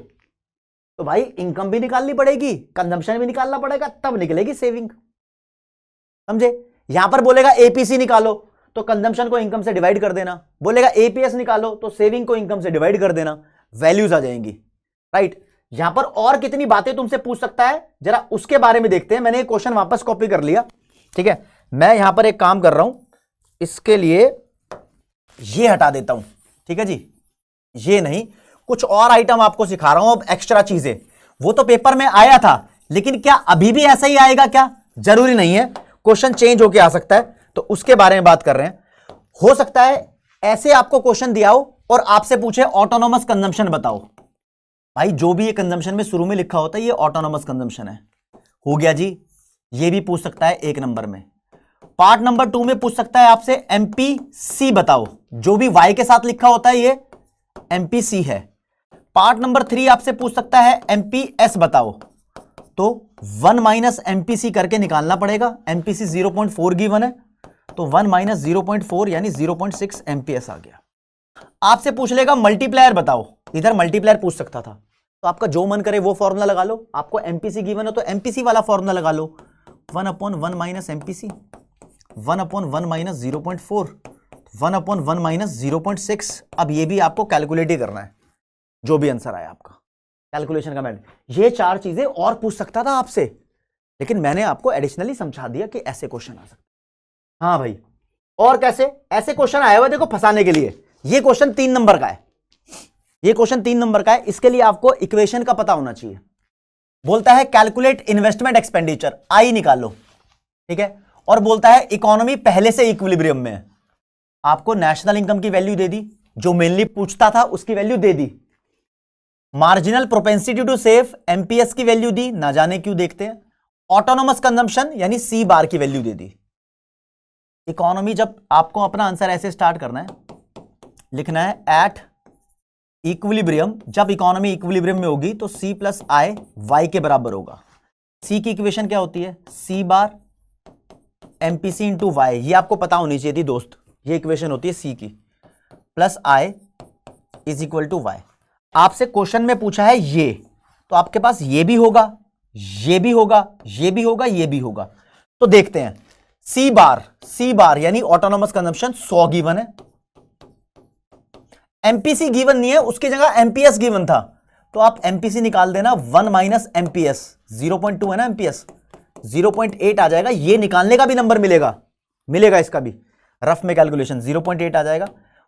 तो भाई इनकम भी निकालनी पड़ेगी, कंजम्पशन भी निकालना पड़ेगा, तब निकलेगी सेविंग, समझे। यहां पर बोलेगा एपीसी निकालो, तो कंजम्पशन को इनकम से डिवाइड कर देना, बोलेगा एपीएस निकालो तो सेविंग को इनकम से डिवाइड कर देना, वैल्यूज आ जाएंगी, राइट। यहां पर और कितनी बातें तुमसे पूछ सकता है, जरा उसके बारे में देखते हैं। मैंने एक क्वेश्चन वापस कॉपी कर लिया, ठीक है। मैं यहां पर एक काम कर रहा हूं, इसके लिए ये हटा देता हूं, ठीक है जी। ये नहीं, कुछ और आइटम आपको सिखा रहा हूं अब, एक्स्ट्रा चीजें। वो तो पेपर में आया था, लेकिन क्या अभी भी ऐसा ही आएगा क्या, जरूरी नहीं है, क्वेश्चन चेंज होकर आ सकता है, तो उसके बारे में बात कर रहे हैं। हो सकता है ऐसे आपको क्वेश्चन दिया हो और आपसे पूछे ऑटोनोमस कंजम्पशन बताओ, भाई जो भी ये कंजम्पशन में शुरू में लिखा होता है ये ऑटोनोमस कंजम्पशन है, हो गया जी। ये भी पूछ सकता है 1 नंबर में। पार्ट नंबर 2 में पूछ सकता है आपसे एमपीसी बताओ, जो भी वाई के साथ लिखा होता है ये एमपीसी है। पार्ट नंबर 3 आपसे पूछ सकता है एमपीएस बताओ, तो 1 माइनस एमपीसी करके निकालना पड़ेगा। एमपीसी 0.4 गिवन है, तो 1 माइनस 0.4 यानी 0.6 एमपीएस आ गया। आपसे पूछ लेगा मल्टीप्लायर बताओ, इधर मल्टीप्लायर पूछ सकता था, तो आपका जो मन करे वो फॉर्मूला लगा लो। आपको एमपीसी गिवन है तो एमपीसी वाला फॉर्मूला लगा लो, 1/1 माइनस एमपीसी, 1/1 माइनस 0.4, 1/1 माइनस 0.6। अब ये भी आपको कैलकुलेट ही करना है, जो भी आंसर आया आपका कैलकुलेशन का मैंने। ये 4 चीजें और पूछ सकता था आपसे, लेकिन मैंने आपको एडिशनली समझा दिया कि ऐसे क्वेश्चन आ सकते। हाँ भाई, और कैसे ऐसे क्वेश्चन आए हुए देखो फंसाने के लिए। ये क्वेश्चन 3 नंबर का है, ये क्वेश्चन 3 नंबर का है। इसके लिए आपको इक्वेशन का पता होना चाहिए। बोलता है कैलकुलेट इन्वेस्टमेंट एक्सपेंडिचर, आई निकालो, ठीक है, और बोलता है इकोनॉमी पहले से इक्विलिब्रियम में है। आपको नेशनल इनकम की वैल्यू दे दी, जो मेनली पूछता था उसकी वैल्यू दे दी। Marginal propensity to save MPS की वैल्यू दी, ना जाने क्यों, देखते हैं। ऑटोनोमस कंजम्पशन यानी सी बार की वैल्यू दे दी। इकोनॉमी, जब आपको अपना आंसर ऐसे स्टार्ट करना है, लिखना है एट इक्विलिब्रियम। जब इकोनॉमी इक्विलिब्रियम में होगी तो सी प्लस आई वाई के बराबर होगा। सी की इक्वेशन क्या होती है, सी बार एमपीसी इंटू वाई। ये आपको पता होनी चाहिए थी दोस्त, ये इक्वेशन होती है सी की, plus I is equal to Y. आपसे क्वेश्चन में पूछा है ये, तो आपके पास ये भी होगा, ये भी होगा, ये भी होगा, ये भी होगा। तो देखते हैं, सी बार यानी ऑटोनॉमस कंजम्पशन 100 गिवन है, एमपीसी गिवन नहीं है, उसकी जगह एमपीएस गिवन था, तो आप एमपीसी निकाल देना, 1 माइनस एमपीएस 0.2 है ना, एमपीएस 0.8 आ जाएगा। ये निकालने का भी नंबर मिलेगा इसका भी रफ में कैलकुलेशन 0.8 आ जाएगा।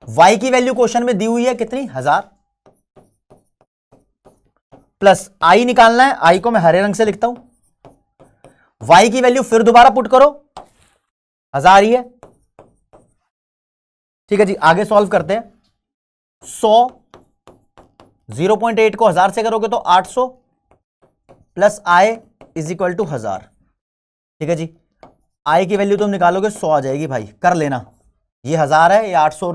y की वैल्यू क्वेश्चन में दी हुई है कितनी, 1000, प्लस i निकालना है, i को मैं हरे रंग से लिखता हूं, y की वैल्यू फिर दोबारा पुट करो, 1000 ही है। ठीक है जी, आगे सॉल्व करते हैं। 100 0.8 को 1000 से करोगे तो 800 plus i is equal to 1000। ठीक है जी, i की वैल्यू तुम निकालोगे 100 आ जाएगी भाई, कर लेना। ये 1000 है, ये 800 और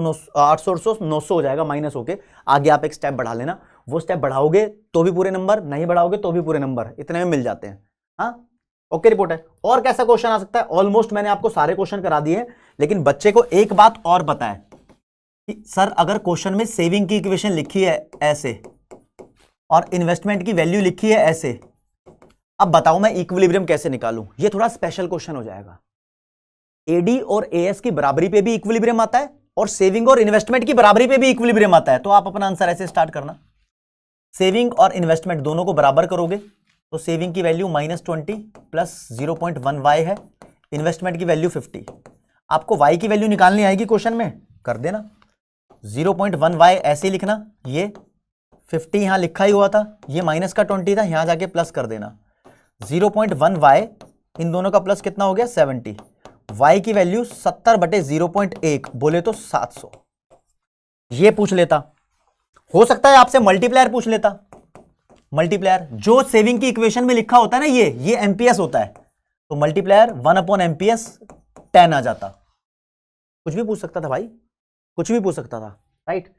900 हो जाएगा माइनस होके। आगे आप एक स्टेप बढ़ा लेना, वो स्टेप बढ़ाओगे तो भी पूरे नंबर, नहीं बढ़ाओगे तो भी पूरे नंबर, इतने में मिल जाते हैं। हाँ ओके, रिपोर्ट है। और कैसा क्वेश्चन आ सकता है, ऑलमोस्ट मैंने आपको सारे क्वेश्चन करा दिए, लेकिन बच्चे को एक बात और पता है कि सर अगर क्वेश्चन में सेविंग की इक्वेशन लिखी है ऐसे और इन्वेस्टमेंट की वैल्यू लिखी है ऐसे, अब बताओ मैं इक्विलिब्रियम कैसे निकालूं। ये थोड़ा स्पेशल क्वेश्चन हो जाएगा। एडी और एएस की बराबरी पे भी इक्विलिब्रियम आता है और सेविंग और इन्वेस्टमेंट की बराबरी पे भी इक्विलिब्रियम आता है। तो आप अपना आंसर ऐसे स्टार्ट करना, सेविंग और इन्वेस्टमेंट दोनों को बराबर करोगे तो सेविंग की वैल्यू -20 प्लस 0.1 y है, इन्वेस्टमेंट की वैल्यू 50। आपको y की वैल्यू निकालनी आएगी क्वेश्चन में, कर देना 0.1 y ऐसे ही लिखना, ये 50 यहां लिखा ही हुआ था, ये माइनस का 20 था, यहां जाके प्लस कर देना। 0.1 y इन दोनों का प्लस कितना हो गया 70, y की वैल्यू 70/0.1 बोले तो 700। ये पूछ लेता, हो सकता है आपसे मल्टीप्लायर पूछ लेता। मल्टीप्लायर जो सेविंग की इक्वेशन में लिखा होता है ना, ये एमपीएस होता है, तो मल्टीप्लायर 1/MPS 10 आ जाता। कुछ भी पूछ सकता था भाई, कुछ भी पूछ सकता था, राइट।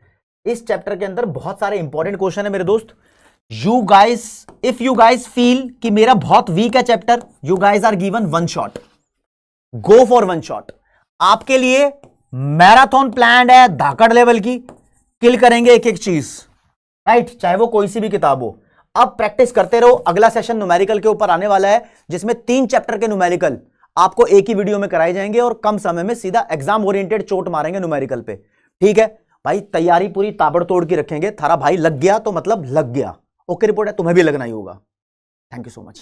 इस चैप्टर के अंदर बहुत सारे इंपॉर्टेंट क्वेश्चन है मेरे दोस्त। You guys, if you guys feel कि मेरा बहुत वीक है चैप्टर, you guys are given 1 shot, go for 1 shot. आपके लिए मैराथन प्लान है धाकड़ लेवल की, किल करेंगे एक एक चीज, राइट, चाहे वो कोई सी भी किताब हो। अब प्रैक्टिस करते रहो, अगला सेशन न्यूमेरिकल के ऊपर आने वाला है, जिसमें 3 चैप्टर के न्यूमेरिकल आपको एक ही वीडियो में कराए जाएंगे और कम समय में सीधा एग्जाम ओरिएंटेड चोट मारेंगे न्यूमेरिकल पे। ठीक है भाई, तैयारी पूरी ताबड़तोड़ की रखेंगे। थारा भाई लग गया तो मतलब लग गया। ओके रिपोर्ट है, तुम्हें भी लगना ही होगा। Thank you so much.